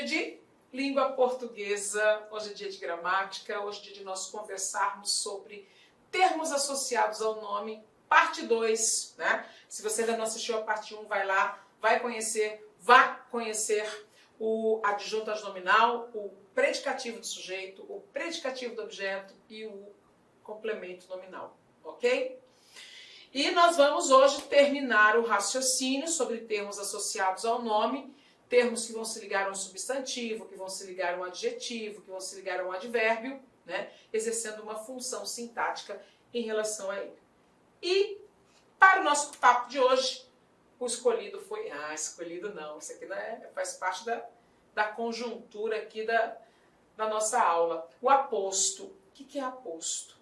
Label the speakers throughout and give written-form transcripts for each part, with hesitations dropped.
Speaker 1: de língua portuguesa, hoje é dia de gramática, hoje é dia de nós conversarmos sobre termos associados ao nome, parte 2, né? Se você ainda não assistiu a parte 1, vai lá, vá conhecer o adjunto adnominal, o predicativo do sujeito, o predicativo do objeto e o complemento nominal, ok? E nós vamos hoje terminar o raciocínio sobre termos associados ao nome, termos que vão se ligar a um substantivo, que vão se ligar a um adjetivo, que vão se ligar a um advérbio, né? Exercendo uma função sintática em relação a ele. E para o nosso papo de hoje, o escolhido foi... escolhido não, isso aqui não faz parte da conjuntura aqui da nossa aula. O aposto. O que é aposto?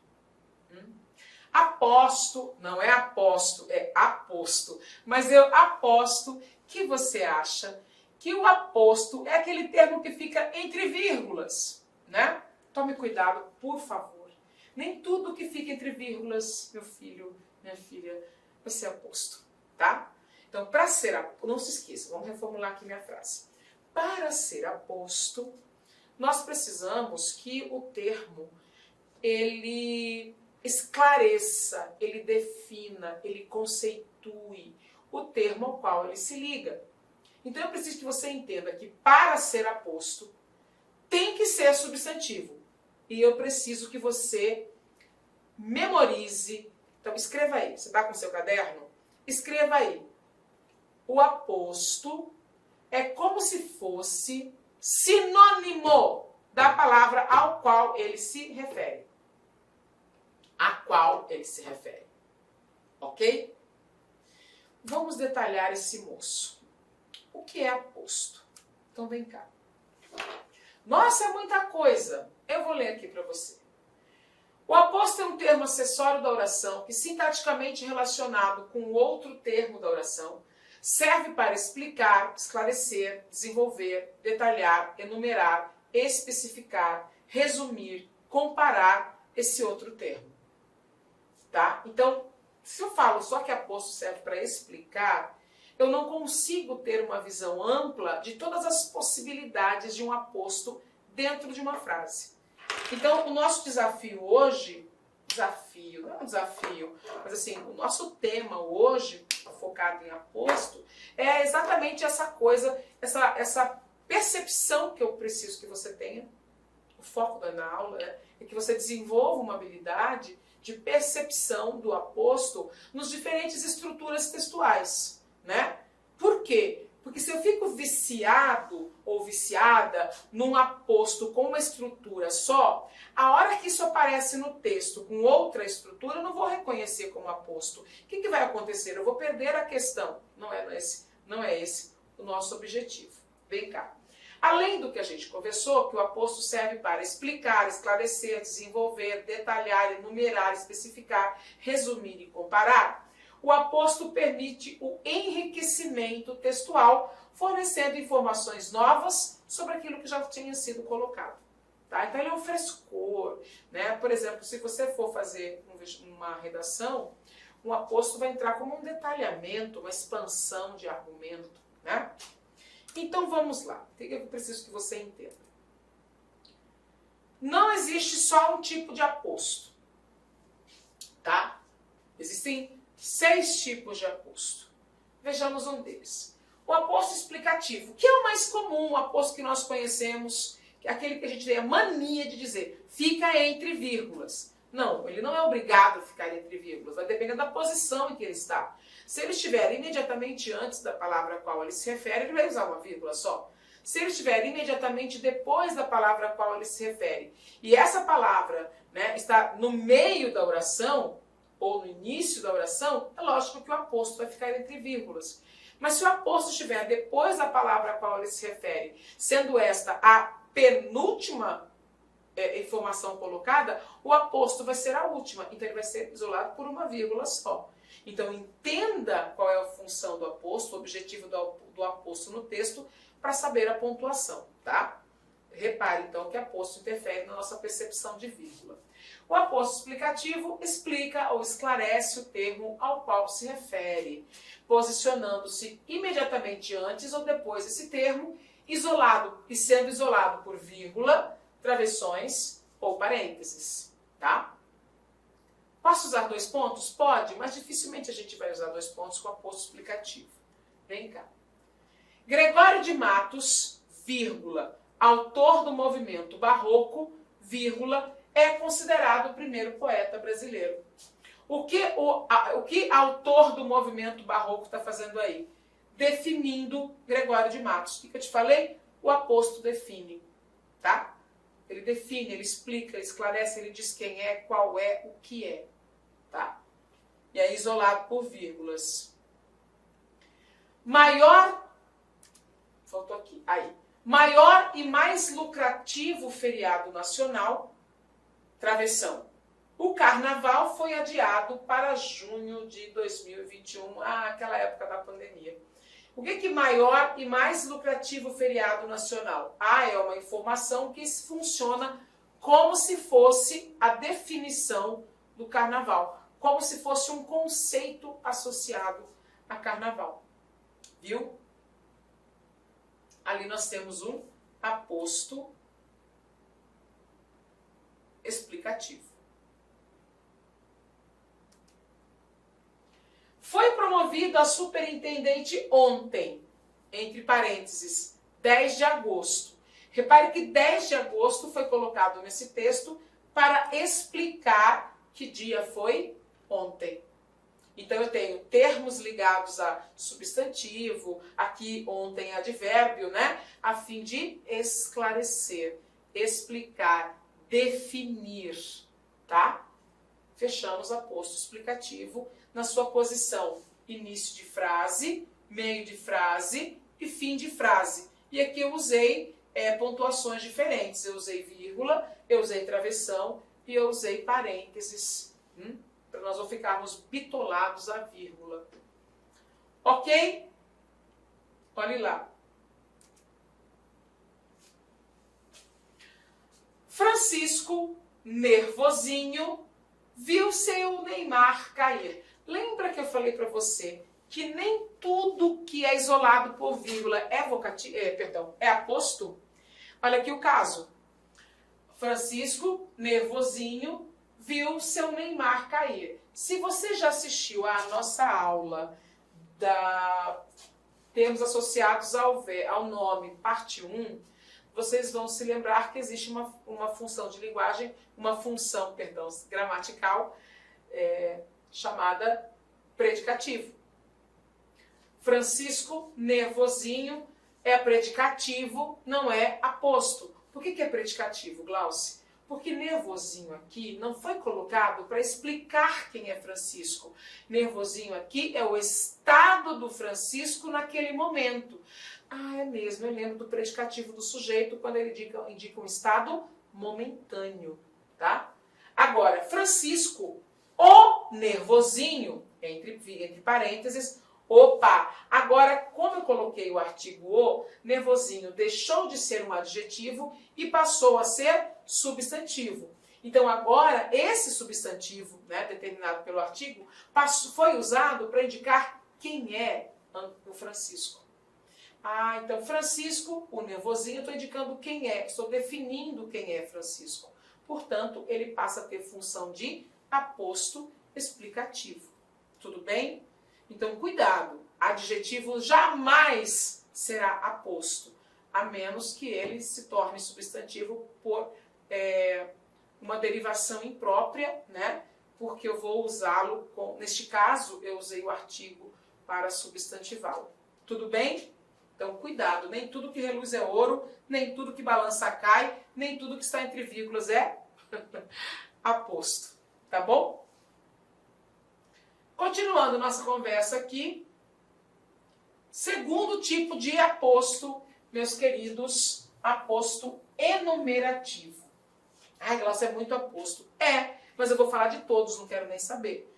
Speaker 1: Aposto, não é aposto, é aposto. Mas eu aposto que você acha que o aposto é aquele termo que fica entre vírgulas, né? Tome cuidado, por favor. Nem tudo que fica entre vírgulas, meu filho, minha filha, vai ser aposto, tá? Então, para ser aposto, não se esqueça, vamos reformular aqui minha frase. Para ser aposto, nós precisamos que o termo, ele esclareça, ele defina, ele conceitue o termo ao qual ele se liga. Então, eu preciso que você entenda que para ser aposto, tem que ser substantivo. E eu preciso que você memorize. Então, escreva aí. Você está com seu caderno? Escreva aí. O aposto é como se fosse sinônimo da palavra ao qual ele se refere. A qual ele se refere. Ok? Vamos detalhar esse moço. O que é aposto? Então vem cá. Nossa, é muita coisa. Eu vou ler aqui para você. O aposto é um termo acessório da oração que, sintaticamente relacionado com outro termo da oração, serve para explicar, esclarecer, desenvolver, detalhar, enumerar, especificar, resumir, comparar esse outro termo. Tá? Então, se eu falo só que aposto serve para explicar, eu não consigo ter uma visão ampla de todas as possibilidades de um aposto dentro de uma frase. Então, o nosso desafio hoje, não é um desafio, mas assim, o nosso tema hoje, focado em aposto, é exatamente essa coisa, essa percepção que eu preciso que você tenha. O foco da aula é que você desenvolva uma habilidade de percepção do aposto nos diferentes estruturas textuais, né? Por quê? Porque se eu fico viciado ou viciada num aposto com uma estrutura só, a hora que isso aparece no texto com outra estrutura, eu não vou reconhecer como aposto. O que vai acontecer? Eu vou perder a questão. Não é esse o nosso objetivo. Vem cá. Além do que a gente conversou, que o aposto serve para explicar, esclarecer, desenvolver, detalhar, enumerar, especificar, resumir e comparar, o aposto permite o enriquecimento textual, fornecendo informações novas sobre aquilo que já tinha sido colocado. Tá? Então ele é um frescor. Né? Por exemplo, se você for fazer uma redação, um aposto vai entrar como um detalhamento, uma expansão de argumento. Né? Então vamos lá. O que eu preciso que você entenda? Não existe só um tipo de aposto. Tá? Existem 6 tipos de aposto. Vejamos um deles. O aposto explicativo, que é o mais comum, o aposto que nós conhecemos, que é aquele que a gente tem a mania de dizer, fica entre vírgulas. Não, ele não é obrigado a ficar entre vírgulas, vai depender da posição em que ele está. Se ele estiver imediatamente antes da palavra a qual ele se refere, ele vai usar uma vírgula só. Se ele estiver imediatamente depois da palavra a qual ele se refere, e essa palavra, né, está no meio da oração, ou no início da oração, é lógico que o aposto vai ficar entre vírgulas. Mas se o aposto estiver depois da palavra a qual ele se refere, sendo esta a penúltima informação colocada, o aposto vai ser a última. Então ele vai ser isolado por uma vírgula só. Então entenda qual é a função do aposto, o objetivo do aposto no texto, para saber a pontuação. Tá? Repare então que aposto interfere na nossa percepção de vírgula. O aposto explicativo explica ou esclarece o termo ao qual se refere, posicionando-se imediatamente antes ou depois desse termo isolado e sendo isolado por vírgula, travessões ou parênteses, tá? Posso usar dois pontos? Pode, mas dificilmente a gente vai usar dois pontos com aposto explicativo. Vem cá. Gregório de Matos, vírgula, autor do movimento barroco, vírgula, é considerado o primeiro poeta brasileiro. O que autor do movimento barroco está fazendo aí? Definindo Gregório de Matos. O que eu te falei? O aposto define, tá? Ele define, ele explica, ele esclarece, ele diz quem é, qual é, o que é, tá? E é isolado por vírgulas. Faltou aqui, aí. Maior e mais lucrativo feriado nacional, travessão. O carnaval foi adiado para junho de 2021, aquela época da pandemia. O que é maior e mais lucrativo feriado nacional? É uma informação que funciona como se fosse a definição do carnaval, como se fosse um conceito associado a carnaval. Viu? Ali nós temos um aposto explicativo. Foi promovido a superintendente ontem, entre parênteses, 10 de agosto. Repare que 10 de agosto foi colocado nesse texto para explicar que dia foi ontem. Então eu tenho termos ligados a substantivo, aqui ontem advérbio, né? A fim de esclarecer, explicar, definir, tá? Fechamos aposto explicativo na sua posição início de frase, meio de frase e fim de frase. E aqui eu usei pontuações diferentes. Eu usei vírgula, eu usei travessão e eu usei parênteses. Para nós não ficarmos bitolados à vírgula. Ok? Olhe lá. Francisco, nervosinho, viu seu Neymar cair. Lembra que eu falei para você que nem tudo que é isolado por vírgula é aposto? Olha aqui o caso. Francisco, nervosinho, viu seu Neymar cair. Se você já assistiu à nossa aula da termos associados ao nome, parte 1, vocês vão se lembrar que existe uma função de linguagem, uma função, gramatical, chamada predicativo. Francisco, nervosinho, é predicativo, não é aposto. Por que é predicativo, Glauce? Porque nervosinho aqui não foi colocado para explicar quem é Francisco. Nervosinho aqui é o estado do Francisco naquele momento. É mesmo, eu lembro do predicativo do sujeito quando ele indica um estado momentâneo, tá? Agora, Francisco, o nervosinho, entre parênteses, opa! Agora, como eu coloquei o artigo o, nervosinho deixou de ser um adjetivo e passou a ser substantivo. Então, agora, esse substantivo, né, determinado pelo artigo, foi usado para indicar quem é o Francisco. Então, Francisco, o nervosinho, estou indicando quem é, estou definindo quem é Francisco. Portanto, ele passa a ter função de aposto explicativo. Tudo bem? Então, cuidado, adjetivo jamais será aposto, a menos que ele se torne substantivo por uma derivação imprópria, né? Porque eu vou usá-lo, neste caso, eu usei o artigo para substantivá-lo. Tudo bem? Então, cuidado, nem tudo que reluz é ouro, nem tudo que balança cai, nem tudo que está entre vírgulas é aposto. Tá bom? Continuando nossa conversa aqui, segundo tipo de aposto, meus queridos, aposto enumerativo. Glauce, é muito aposto. Mas eu vou falar de todos, não quero nem saber.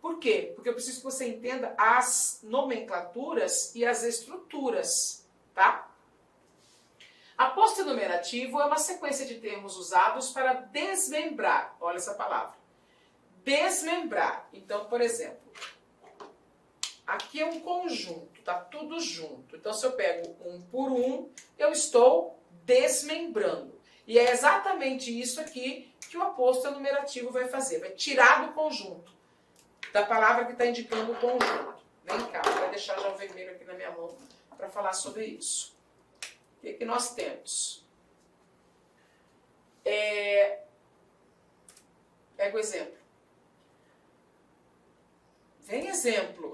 Speaker 1: Por quê? Porque eu preciso que você entenda as nomenclaturas e as estruturas, tá? Aposto enumerativo é uma sequência de termos usados para desmembrar. Olha essa palavra. Desmembrar. Então, por exemplo, Aqui é um conjunto, tá tudo junto. Então, se eu pego um por um, eu estou desmembrando. E é exatamente isso aqui que o aposto enumerativo vai fazer. Vai tirar do conjunto, da palavra que está indicando o conjunto. Vem cá, vou deixar já o vermelho aqui na minha mão para falar sobre isso. O que que nós temos? Pega o exemplo. Vem exemplo.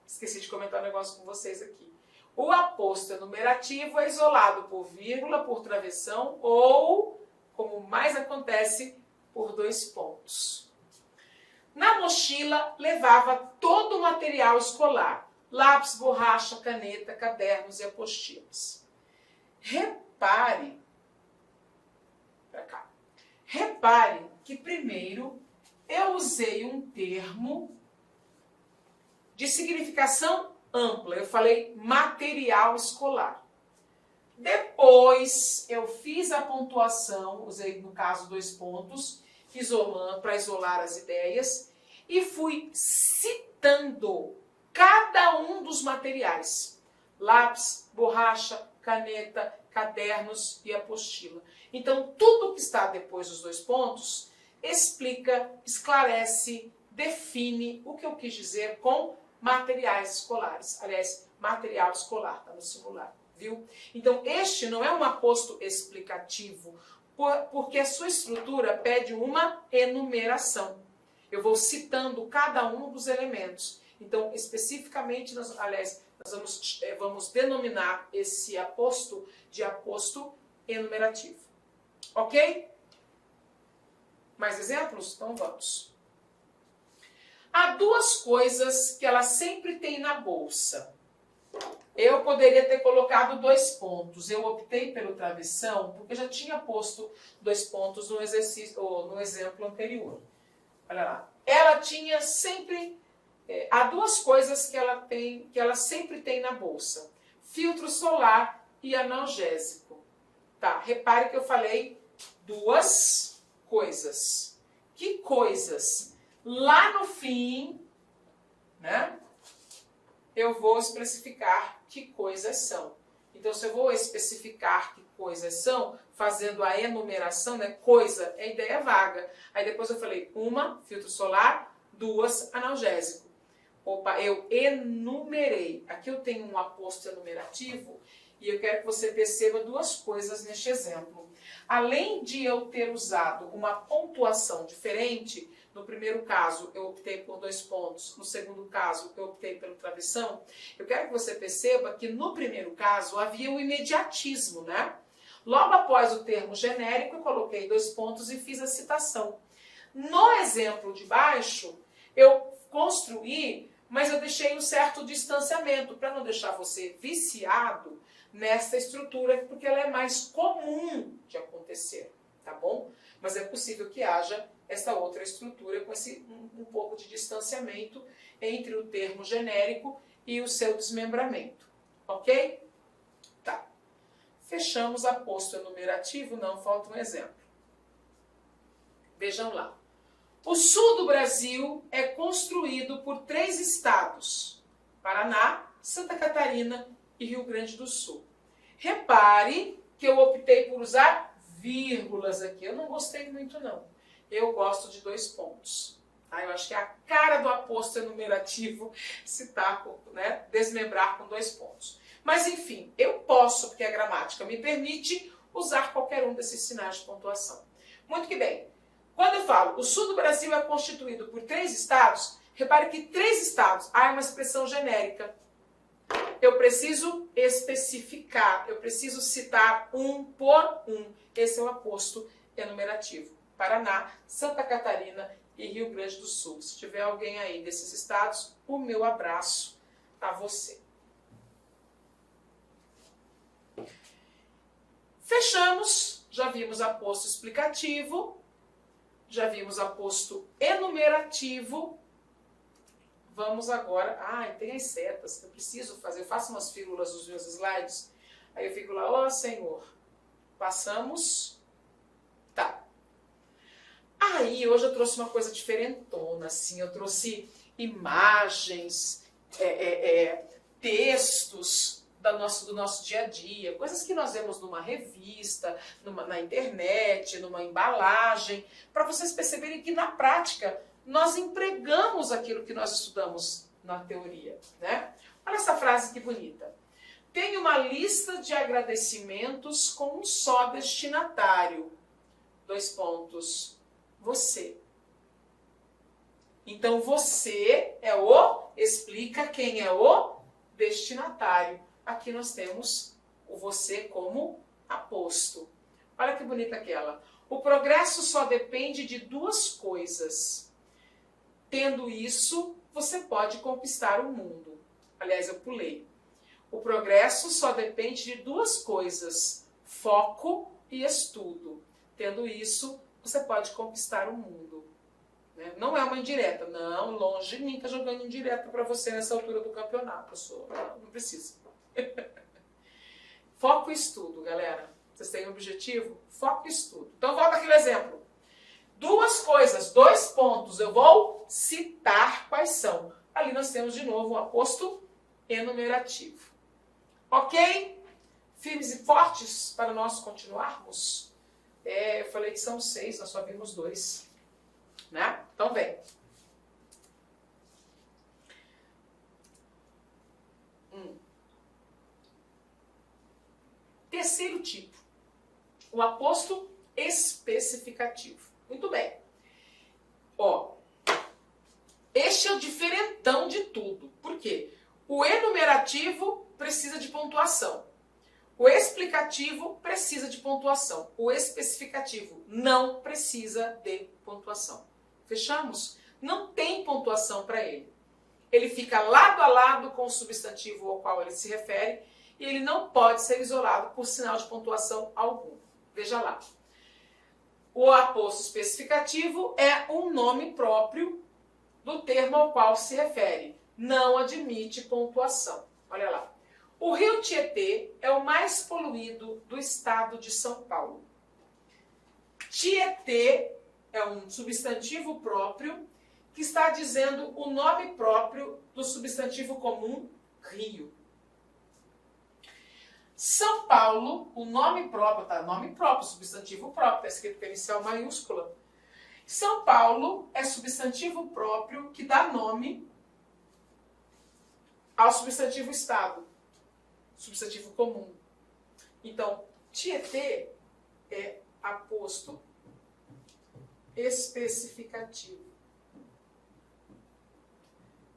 Speaker 1: Esqueci de comentar um negócio com vocês aqui. O aposto enumerativo é isolado por vírgula, por travessão ou, como mais acontece, por 2 pontos. Na mochila levava todo o material escolar: lápis, borracha, caneta, cadernos e apostilas. Repare que primeiro eu usei um termo de significação ampla. Eu falei material escolar. Depois eu fiz a pontuação, usei no caso 2 pontos, para isolar as ideias, e fui citando cada um dos materiais: lápis, borracha, caneta, cadernos e apostila. Então, tudo que está depois dos 2 pontos explica, esclarece, define o que eu quis dizer com materiais escolares. Aliás, material escolar, está no singular, viu? Então, este não é um aposto explicativo, porque a sua estrutura pede uma enumeração. Eu vou citando cada um dos elementos. Então, especificamente, nós vamos denominar esse aposto de aposto enumerativo. Ok? Mais exemplos? Então vamos. Há 2 coisas que ela sempre tem na bolsa. Eu poderia ter colocado 2 pontos. Eu optei pelo travessão porque já tinha posto 2 pontos no exercício ou no exemplo anterior. Olha lá. Ela tinha sempre... há 2 coisas que ela sempre tem na bolsa: filtro solar e analgésico. Tá, repare que eu falei 2 coisas. Que coisas? Lá no fim, né, eu vou especificar que coisas são. Então, se eu vou especificar que coisas são, fazendo a enumeração, né, coisa é ideia vaga. Aí depois eu falei 1, filtro solar, 2, analgésico. Opa, eu enumerei. Aqui eu tenho um aposto enumerativo e eu quero que você perceba 2 coisas neste exemplo. Além de eu ter usado uma pontuação diferente, no primeiro caso eu optei por 2 pontos, no segundo caso eu optei pelo travessão, eu quero que você perceba que no primeiro caso havia o imediatismo, né? Logo após o termo genérico eu coloquei 2 pontos e fiz a citação. No exemplo de baixo, eu construí, mas eu deixei um certo distanciamento para não deixar você viciado nessa estrutura, porque ela é mais comum de acontecer, tá bom? Mas é possível que haja essa outra estrutura com esse um pouco de distanciamento entre o termo genérico e o seu desmembramento, ok? Tá. Fechamos aposto enumerativo, não falta um exemplo. Vejam lá. O sul do Brasil é construído por 3 estados: Paraná, Santa Catarina e Rio Grande do Sul. Repare que eu optei por usar vírgulas aqui. Eu não gostei muito, não. Eu gosto de 2 pontos. Tá? Eu acho que é a cara do aposto enumerativo citar, né, desmembrar com 2 pontos. Mas, enfim, eu posso, porque a gramática me permite, usar qualquer um desses sinais de pontuação. Muito que bem. Quando eu falo o sul do Brasil é constituído por 3 estados, repare que 3 estados, é uma expressão genérica. Eu preciso especificar, eu preciso citar um por um. Esse é o aposto enumerativo. Paraná, Santa Catarina e Rio Grande do Sul. Se tiver alguém aí desses estados, o meu abraço a você. Fechamos, já vimos aposto explicativo, já vimos aposto enumerativo. Vamos agora... tem as setas que eu preciso fazer. Eu faço umas figuras nos meus slides. Aí eu fico lá, ó Senhor. Passamos. Tá. Aí hoje eu trouxe uma coisa diferentona, assim. Eu trouxe imagens, textos do nosso dia a dia, coisas que nós vemos numa revista, na internet, numa embalagem, para vocês perceberem que na prática nós empregamos aquilo que nós estudamos na teoria, né? Olha essa frase que bonita. Tem uma lista de agradecimentos com um só destinatário. 2 pontos. Você. Então você é explica quem é o destinatário. Aqui nós temos o você como aposto. Olha que bonita aquela. O progresso só depende de 2 coisas. Tendo isso, você pode conquistar o mundo. Aliás, eu pulei. O progresso só depende de 2 coisas. Foco e estudo. Tendo isso, você pode conquistar o mundo. Né? Não é uma indireta. Não, longe de mim tá jogando indireta para você nessa altura do campeonato. Não precisa. Foco e estudo, galera. Vocês têm um objetivo? Foco e estudo. Então, volta aquele exemplo. 2 coisas, 2 pontos. Eu vou citar quais são. Ali nós temos de novo o aposto enumerativo. Ok? Firmes e fortes para nós continuarmos? Eu falei que são 6, nós só vimos 2. Né? Então, vem. Terceiro tipo, o aposto especificativo. Muito bem. Este é o diferentão de tudo. Por quê? O enumerativo precisa de pontuação. O explicativo precisa de pontuação. O especificativo não precisa de pontuação. Fechamos? Não tem pontuação para ele. Ele fica lado a lado com o substantivo ao qual ele se refere e ele não pode ser isolado por sinal de pontuação algum. Veja lá. O aposto especificativo é um nome próprio do termo ao qual se refere. Não admite pontuação. Olha lá. O rio Tietê é o mais poluído do estado de São Paulo. Tietê é um substantivo próprio que está dizendo o nome próprio do substantivo comum rio. São Paulo, o nome próprio, tá? Nome próprio, substantivo próprio, está escrito com inicial maiúscula. São Paulo é substantivo próprio que dá nome ao substantivo estado, substantivo comum. Então, Tietê é aposto especificativo.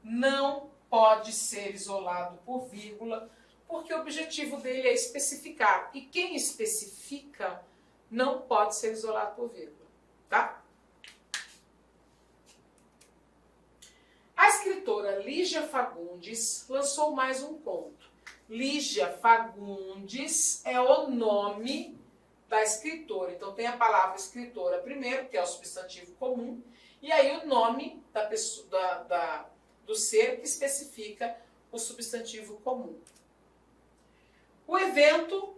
Speaker 1: Não pode ser isolado por vírgula, porque o objetivo dele é especificar. E quem especifica não pode ser isolado por vírgula, tá? A escritora Lígia Fagundes lançou mais um conto. Lígia Fagundes é o nome da escritora. Então tem a palavra escritora primeiro, que é o substantivo comum, e aí o nome da pessoa, do ser que especifica o substantivo comum. O evento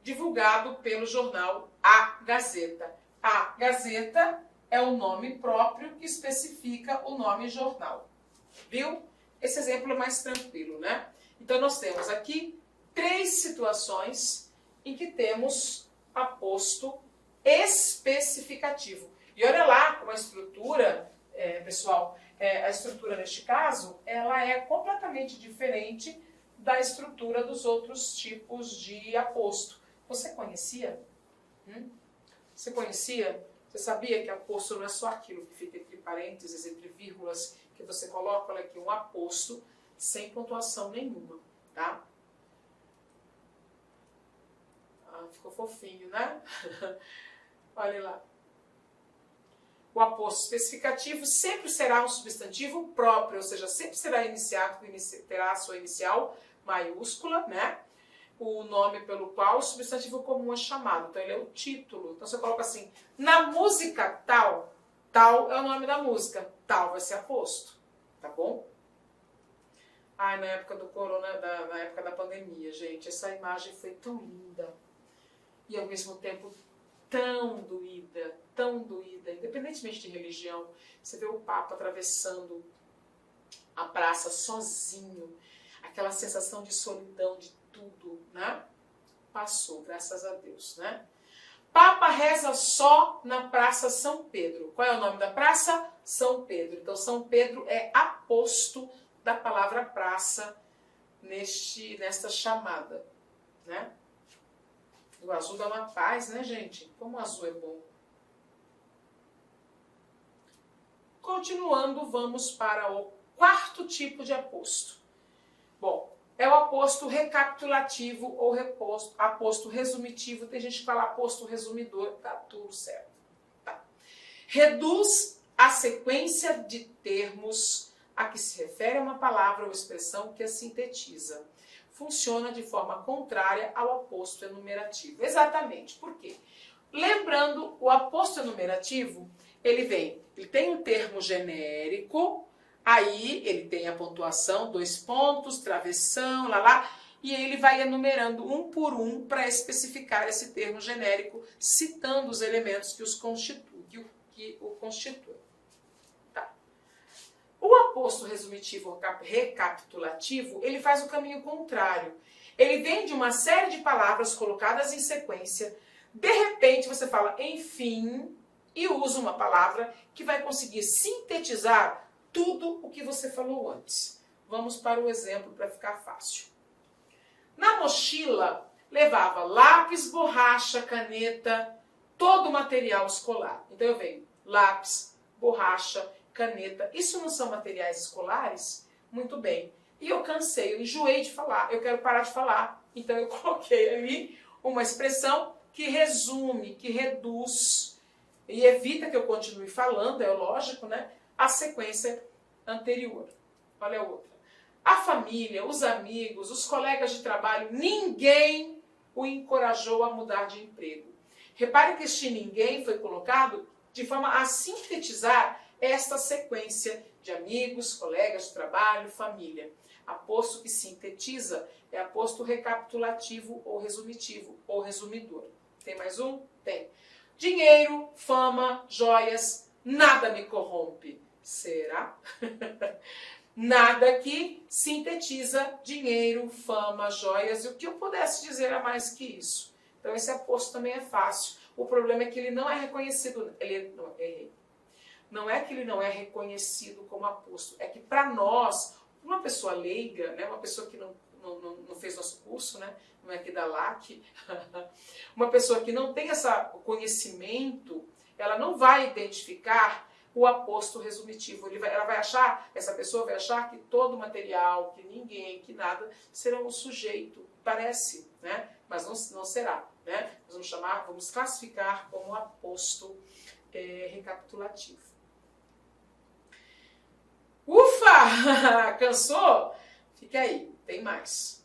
Speaker 1: divulgado pelo jornal A Gazeta. A Gazeta é o nome próprio que especifica o nome jornal. Viu? Esse exemplo é mais tranquilo, né? Então nós temos aqui 3 situações em que temos aposto especificativo. E olha lá como a estrutura, pessoal, a estrutura neste caso, ela é completamente diferente da estrutura dos outros tipos de aposto. Você conhecia? Você conhecia? Você sabia que aposto não é só aquilo que fica entre parênteses, entre vírgulas, que você coloca, olha aqui, um aposto sem pontuação nenhuma, tá? Ficou fofinho, né? Olha lá. O aposto especificativo sempre será um substantivo próprio, ou seja, sempre será iniciado, terá a sua inicial maiúscula, né? O nome pelo qual o substantivo comum é chamado. Então, ele é o título. Então, você coloca assim, na música tal, tal é o nome da música, tal vai ser aposto, tá bom? Ai, na época do corona, na época da pandemia, gente, essa imagem foi tão linda. E, ao mesmo tempo, tão doída, independentemente de religião. Você vê o Papa atravessando a praça sozinho, aquela sensação de solidão, de tudo, né? Passou, graças a Deus, né? Papa reza só na Praça São Pedro. Qual é o nome da praça? São Pedro. Então, São Pedro é aposto da palavra praça nesta chamada, né? O azul dá uma paz, né, gente? Como o azul é bom. Continuando, vamos para o quarto tipo de aposto. Bom, é o aposto recapitulativo ou aposto resumitivo. Tem gente que fala aposto resumidor, tá tudo certo. Tá. Reduz a sequência de termos a que se refere a uma palavra ou expressão que a sintetiza. Funciona de forma contrária ao aposto enumerativo. Exatamente. Por quê? Lembrando, o aposto enumerativo, ele tem um termo genérico, aí ele tem a pontuação, 2 pontos, travessão, e ele vai enumerando um por um para especificar esse termo genérico, citando os elementos que o constituem. Tá. O aposto resumitivo recapitulativo, ele faz o caminho contrário. Ele vem de uma série de palavras colocadas em sequência. De repente você fala, enfim, e usa uma palavra que vai conseguir sintetizar tudo o que você falou antes. Vamos para o exemplo para ficar fácil. Na mochila, levava lápis, borracha, caneta, todo o material escolar. Então eu venho lápis, borracha, caneta. Isso não são materiais escolares? Muito bem. E eu cansei, eu enjoei de falar, eu quero parar de falar. Então eu coloquei ali uma expressão que resume, que reduz e evita que eu continue falando, é lógico, né? A sequência anterior. Olha a outra. A família, os amigos, os colegas de trabalho, ninguém o encorajou a mudar de emprego. Repare que este ninguém foi colocado de forma a sintetizar esta sequência de amigos, colegas de trabalho, família. Aposto que sintetiza é aposto recapitulativo ou resumitivo ou resumidor. Tem mais um? Tem. Dinheiro, fama, joias, nada me corrompe. Será? Nada que sintetiza dinheiro, fama, joias e o que eu pudesse dizer a mais que isso. Então esse aposto também é fácil. O problema é que ele não é reconhecido. Não é que ele não é reconhecido como aposto. É que para nós, uma pessoa leiga, né, uma pessoa que não fez nosso curso, né, não é aqui da LAC, uma pessoa que não tem esse conhecimento, ela não vai identificar o aposto resumitivo. Essa pessoa vai achar que todo material, que ninguém, que nada, será um sujeito. Parece, né? Mas não será. Né? Nós vamos classificar como aposto recapitulativo. Ufa! Cansou? Fica aí, tem mais.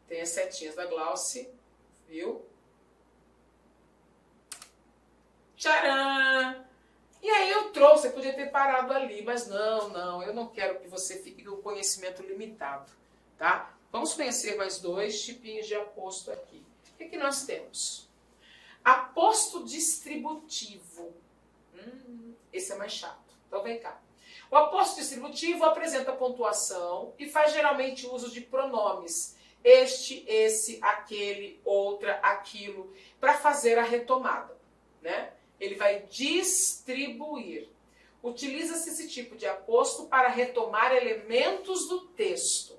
Speaker 1: Tem as setinhas da Glauce, viu? Tcharam! E aí eu trouxe, eu podia ter parado ali, mas não, eu não quero que você fique com o conhecimento limitado, tá? Vamos conhecer mais 2 tipinhos de aposto aqui. O que nós temos? Aposto distributivo. Esse é mais chato. Então vem cá. O aposto distributivo apresenta pontuação e faz geralmente uso de pronomes. Este, esse, aquele, outra, aquilo, para fazer a retomada, né? Ele vai distribuir. Utiliza-se esse tipo de aposto para retomar elementos do texto.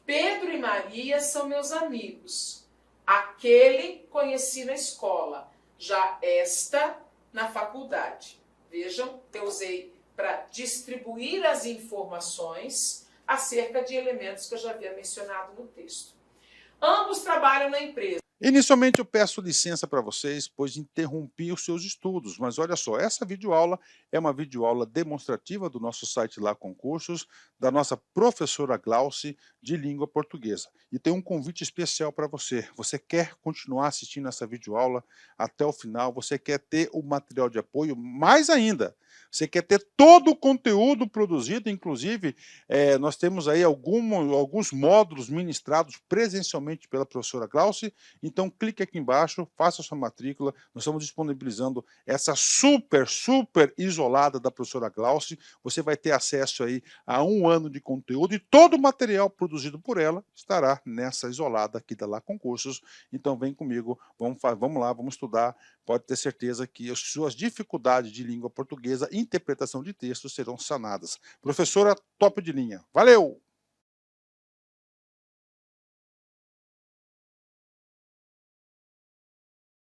Speaker 1: Pedro e Maria são meus amigos. Aquele conheci na escola, já esta na faculdade. Vejam, eu usei para distribuir as informações acerca de elementos que eu já havia mencionado no texto. Ambos trabalham na empresa.
Speaker 2: Inicialmente eu peço licença para vocês, pois interrompi os seus estudos, mas olha só, essa videoaula é uma videoaula demonstrativa do nosso site Lá Concursos, da nossa professora Glauce de língua portuguesa. E tem um convite especial para você. Você quer continuar assistindo essa videoaula até o final? Você quer ter o material de apoio? Mais ainda, você quer ter todo o conteúdo produzido, inclusive nós temos aí alguns módulos ministrados presencialmente pela professora Glauce. Então clique aqui embaixo, faça sua matrícula, nós estamos disponibilizando essa super isolada da professora Glauce, você vai ter acesso aí a 1 ano de conteúdo e todo o material produzido por ela estará nessa isolada aqui da Lá Concursos. Então vem comigo, vamos lá, vamos estudar, pode ter certeza que as suas dificuldades de língua portuguesa e interpretação de textos serão sanadas. Professora top de linha, valeu!